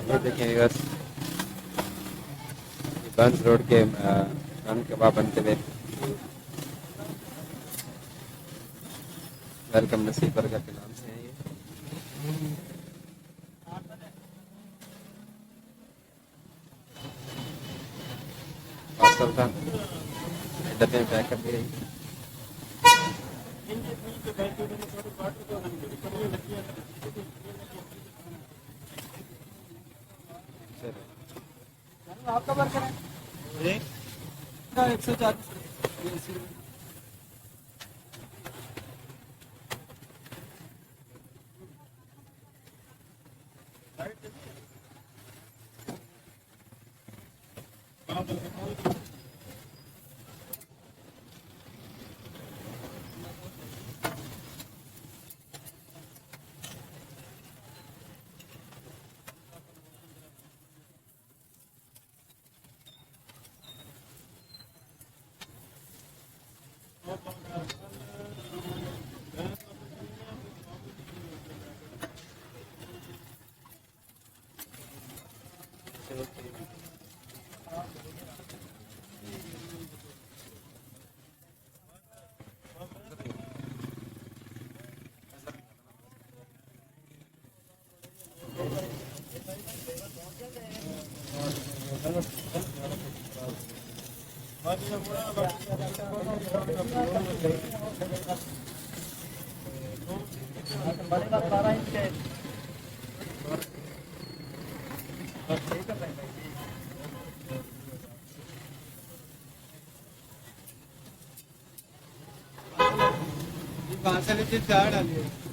ये देखिए बस बंस रोड के नान कबाब बनते हुए वेलकम नसीब बर्गर के नाम से है ये पार्सल था डब्बे में पैक कर दी गई आपका बर्गर है 140 कहाँ से लेते चार डालिए